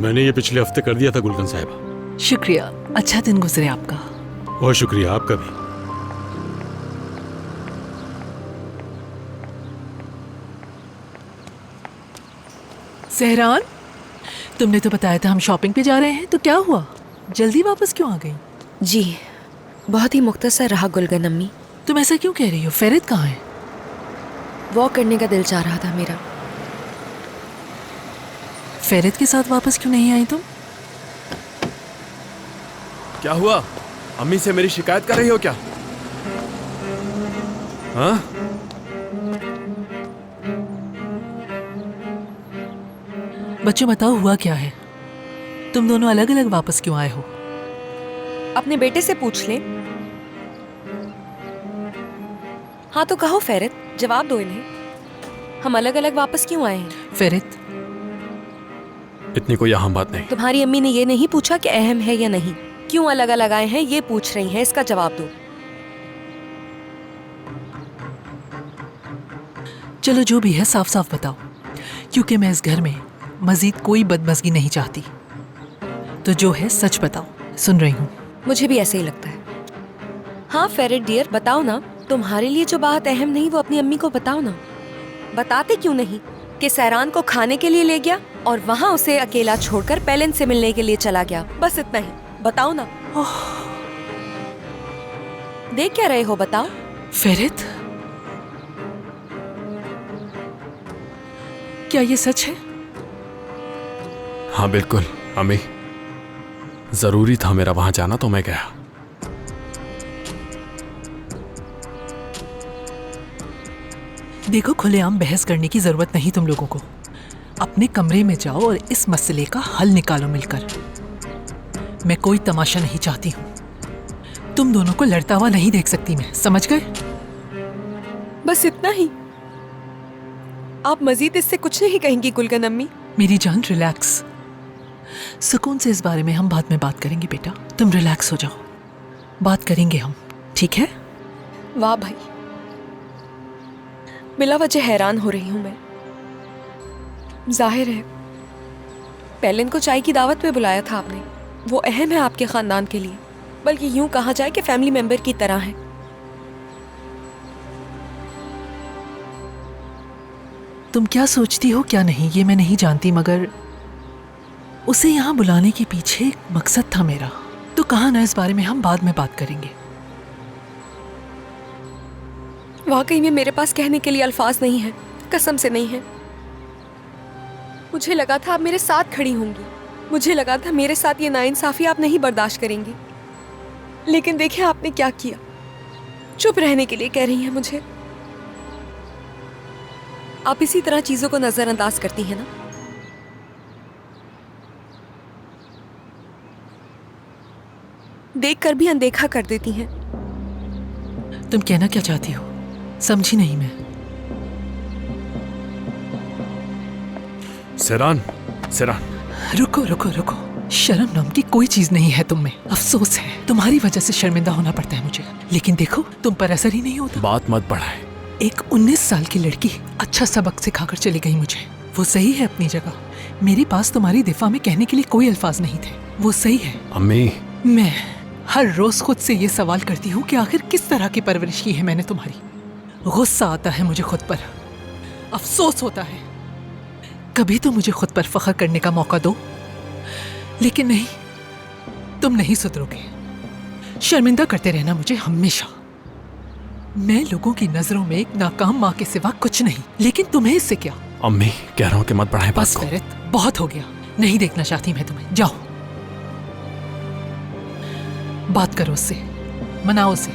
मैंने ये पिछले हफ्ते कर दिया था गुलशन साहिबा। शुक्रिया, अच्छा दिन गुजरे आपका। बहुत शुक्रिया, आपका भी। सहरान, तुमने तो बताया था हम शॉपिंग पे जा रहे हैं, तो क्या हुआ? जल्दी वापस क्यों आ गई? जी बहुत ही मुख्तसर रहा गुलगन अम्मी। तुम ऐसा क्यों कह रही हो? फेरित कहाँ है? वॉक करने का दिल चाह रहा था मेरा। फेरित के साथ वापस क्यों नहीं आई तुम? क्या हुआ? अम्मी से मेरी शिकायत कर रही हो क्या? हाँ? बच्चों बताओ, हुआ क्या है? तुम दोनों अलग अलग वापस क्यों आए हो? अपने बेटे से पूछ ले। हाँ तो कहो फेरित, जवाब दो इन्हें। हम अलग अलग वापस क्यों आए हैं? फेरित, इतनी कोई अहम बात नहीं। तुम्हारी अम्मी ने ये नहीं पूछा कि अहम है या नहीं। क्यों अलग अलग आए हैं ये पूछ रही हैं, इसका जवाब दो। चलो जो भी है साफ साफ बताओ, क्योंकि मैं इस घर में मजीद कोई बदमज़गी नहीं चाहती। तो जो है सच बताओ, सुन रही हूँ। मुझे भी ऐसे ही लगता है। हाँ फेरिट डियर, बताओ ना, तुम्हारे लिए जो बात अहम नहीं वो अपनी अम्मी को बताओ ना। बताते क्यों नहीं कि सहरान को खाने के लिए ले गया और वहाँ उसे अकेला छोड़कर पेलन से मिलने के लिए चला गया। बस इतना ही बताओ ना। देख क्या रहे हो, बताओ। फेरित, क्या ये सच है? हाँ बिल्कुल अम्मी, जरूरी था मेरा वहां जाना तो मैं गया। देखो, खुलेआम बहस करने की जरूरत नहीं तुम लोगों को। अपने कमरे में जाओ और इस मसले का हल निकालो मिलकर। मैं कोई तमाशा नहीं चाहती हूँ। तुम दोनों को लड़ता हुआ नहीं देख सकती मैं, समझ गए? बस इतना ही? आप मजीद इससे कुछ नहीं कहेंगी गुलगन अम्मी? मेरी जान रिलैक्स, सुकून से इस बारे में हम बाद में बात करेंगे बेटा। तुम रिलैक्स हो जाओ, बात करेंगे हम, ठीक है? वाह भाई, बिला वजह हैरान हो रही हूं मैं। जाहिर है पेलिन को चाय की दावत पे बुलाया था आपने। वो अहम है आपके खानदान के लिए, बल्कि यूं कहा जाए कि फैमिली मेंबर की तरह है। तुम क्या सोचती हो क्या नहीं ये मैं नहीं जानती, मगर उसे यहाँ बुलाने के पीछे एक मकसद था मेरा। तो कहा ना इस बारे में हम बाद में बात करेंगे। वाकई में मेरे पास कहने के लिए अल्फाज नहीं है, कसम से नहीं है। मुझे लगा था आप मेरे साथ खड़ी होंगी। मुझे लगा था मेरे साथ ये नाइंसाफी आप नहीं बर्दाश्त करेंगी। लेकिन देखिए आपने क्या किया। चुप रहने के लिए कह रही हैं मुझे। आप इसी तरह चीजों को नजरअंदाज करती हैं ना? देखकर भी अनदेखा कर देती हैं। तुम कहना क्या चाहती हो? समझी नहीं मैं। सहरान, सहरान, रुको रुको रुको, शर्म नाम की कोई चीज नहीं है तुम में। अफसोस है, तुम्हारी वजह से शर्मिंदा होना पड़ता है मुझे। लेकिन देखो, तुम पर असर ही नहीं होता। बात मत बढ़ाए। एक 19 साल की लड़की अच्छा सबक सिखाकर चली गई मुझे। वो सही है अपनी जगह। मेरे पास तुम्हारी दिफा में कहने के लिए कोई अल्फाज नहीं थे। वो सही है। अम्मी, मैं हर रोज खुद से ये सवाल करती हूँ कि आखिर किस तरह की परवरिश की है मैंने तुम्हारी। गुस्सा आता है मुझे खुद पर, अफसोस होता है। कभी तो मुझे खुद पर फख्र करने का मौका दो। लेकिन नहीं, तुम नहीं सुधरोगे। शर्मिंदा करते रहना मुझे हमेशा। मैं लोगों की नजरों में एक नाकाम माँ के सिवा कुछ नहीं, लेकिन तुम्हें इससे क्या? अम्मी कह रहा हूँ कि मत बढ़ाए बस बात को। फेरित, बहुत हो गया। नहीं देखना चाहती मैं तुम्हें। जाओ, बात करो उससे, मनाओ उसे।